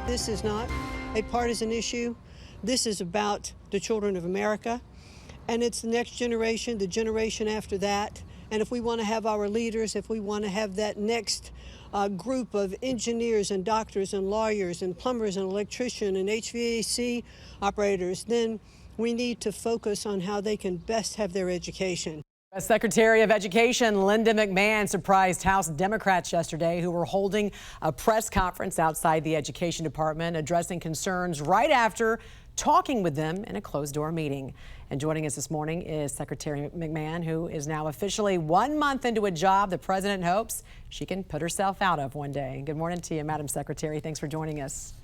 This is not a partisan issue. This is about the children of America, and it's the next generation, the generation after that. And if we want to have our leaders, if we want to have that next group of engineers and doctors and lawyers and plumbers and electricians and HVAC operators, then we need to focus on how they can best have their education. Secretary of Education Linda McMahon surprised House Democrats yesterday who were holding a press conference outside the Education Department, addressing concerns right after talking with them in a closed-door meeting. And joining us this morning is Secretary McMahon, who is now officially 1 month into a job the president hopes she can put herself out of one day. Good morning to you, Madam Secretary. Thanks for joining us.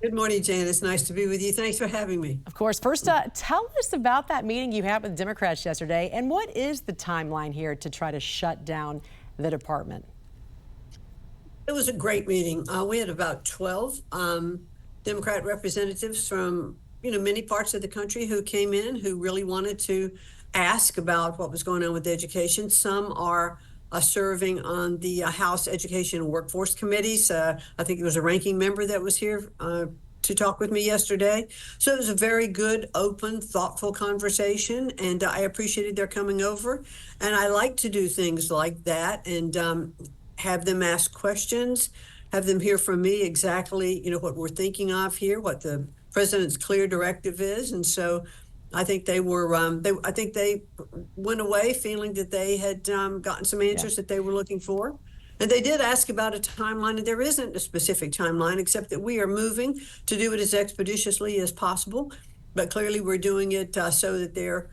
Good morning, Janice. Nice to be with you. Thanks for having me. Of course. First, tell us about that meeting you had with Democrats yesterday, and what is the timeline here to try to shut down the department? It was a great meeting. We had about 12 Democrat representatives from many parts of the country who came in, who really wanted to ask about what was going on with education. Some are serving on the House Education and Workforce Committees. I think it was a ranking member that was here to talk with me yesterday. So it was a very good, open, thoughtful conversation, and I appreciated their coming over. And I like to do things like that and have them ask questions, have them hear from me exactly, what we're thinking of here, what the president's clear directive is. And so I think they were. I think they went away feeling that they had gotten some answers that they were looking for, and they did ask about a timeline. And there isn't a specific timeline, except that we are moving to do it as expeditiously as possible. But clearly, we're doing it so that there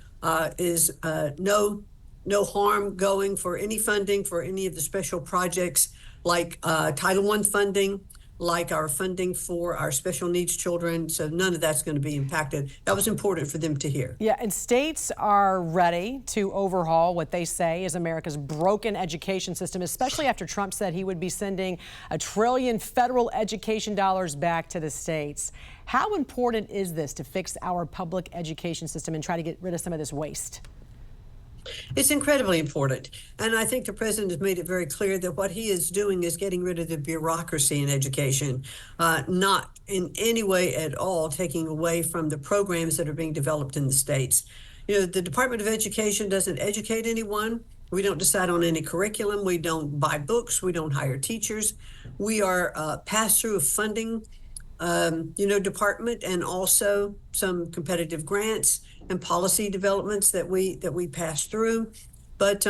is no harm going for any funding for any of the special projects like Title I funding, like our funding for our special needs children. So none of that's going to be impacted. That was important for them to hear. Yeah, and states are ready to overhaul what they say is America's broken education system, especially after Trump said he would be sending $1 trillion federal education dollars back to the states. How important is this to fix our public education system and try to get rid of some of this waste? It's incredibly important. And I think the president has made it very clear that what he is doing is getting rid of the bureaucracy in education, not in any way at all taking away from the programs that are being developed in the states. The Department of Education doesn't educate anyone. We don't decide on any curriculum. We don't buy books. We don't hire teachers. We are a pass-through of funding department, and also some competitive grants and policy developments that we pass through. But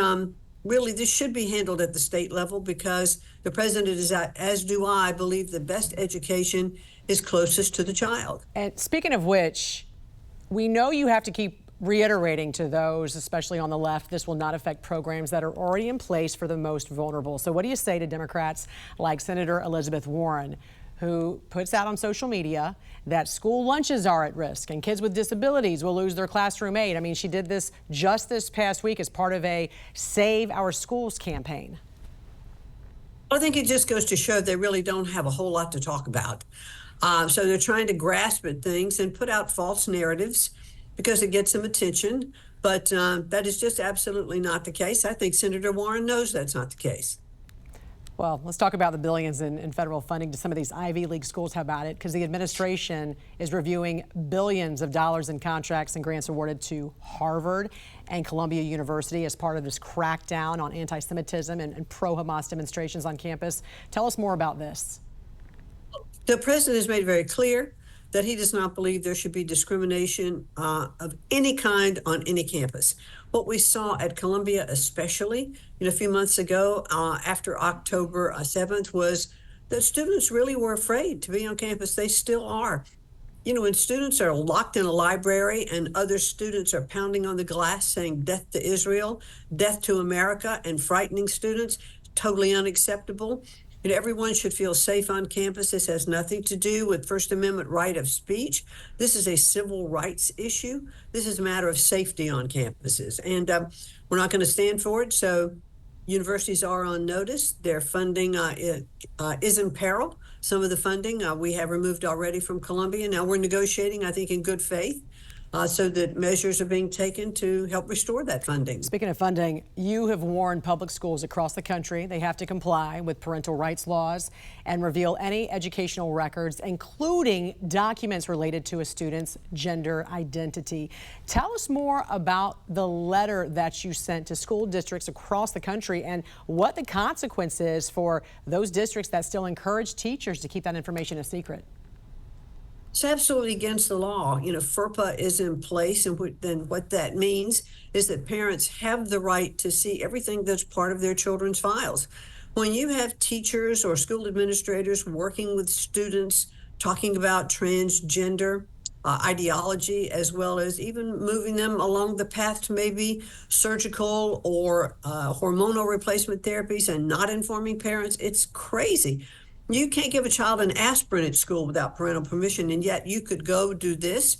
really, this should be handled at the state level, because the president is, as do I, believe the best education is closest to the child. And speaking of which, we know you have to keep reiterating to those, especially on the left, this will not affect programs that are already in place for the most vulnerable. So what do you say to Democrats like Senator Elizabeth Warren, who puts out on social media that school lunches are at risk and kids with disabilities will lose their classroom aid? I mean, she did this just this past week as part of a Save Our Schools campaign. I think it just goes to show they really don't have a whole lot to talk about. So they're trying to grasp at things and put out false narratives because it gets some attention. But that is just absolutely not the case. I think Senator Warren knows that's not the case. Well, let's talk about the billions in federal funding to some of these Ivy League schools. How about it? Because the administration is reviewing billions of dollars in contracts and grants awarded to Harvard and Columbia University as part of this crackdown on anti-Semitism and pro-Hamas demonstrations on campus. Tell us more about this. The president has made very clear that he does not believe there should be discrimination of any kind on any campus. What we saw at Columbia, especially a few months ago after October 7th, was that students really were afraid to be on campus. They still are. When students are locked in a library and other students are pounding on the glass saying death to Israel, death to America, and frightening students, totally unacceptable. Everyone should feel safe on campus. This has nothing to do with First Amendment right of speech. This is a civil rights issue. This is a matter of safety on campuses. And we're not going to stand for it. So universities are on notice. Their funding is in peril. Some of the funding we have removed already from Columbia. Now we're negotiating, I think, in good faith so that measures are being taken to help restore that funding. Speaking of funding, you have warned public schools across the country they have to comply with parental rights laws and reveal any educational records, including documents related to a student's gender identity. Tell us more about the letter that you sent to school districts across the country and what the consequence is for those districts that still encourage teachers to keep that information a secret. It's absolutely against the law. FERPA is in place, and then what that means is that parents have the right to see everything that's part of their children's files. When you have teachers or school administrators working with students talking about transgender ideology, as well as even moving them along the path to maybe surgical or hormonal replacement therapies and not informing parents, it's crazy. You can't give a child an aspirin at school without parental permission, and yet you could go do this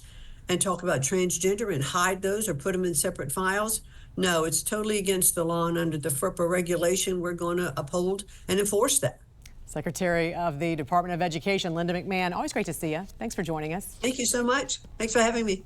and talk about transgender and hide those or put them in separate files. No, it's totally against the law, and under the FERPA regulation, we're going to uphold and enforce that. Secretary of the Department of Education, Linda McMahon, always great to see you. Thanks for joining us. Thank you so much. Thanks for having me.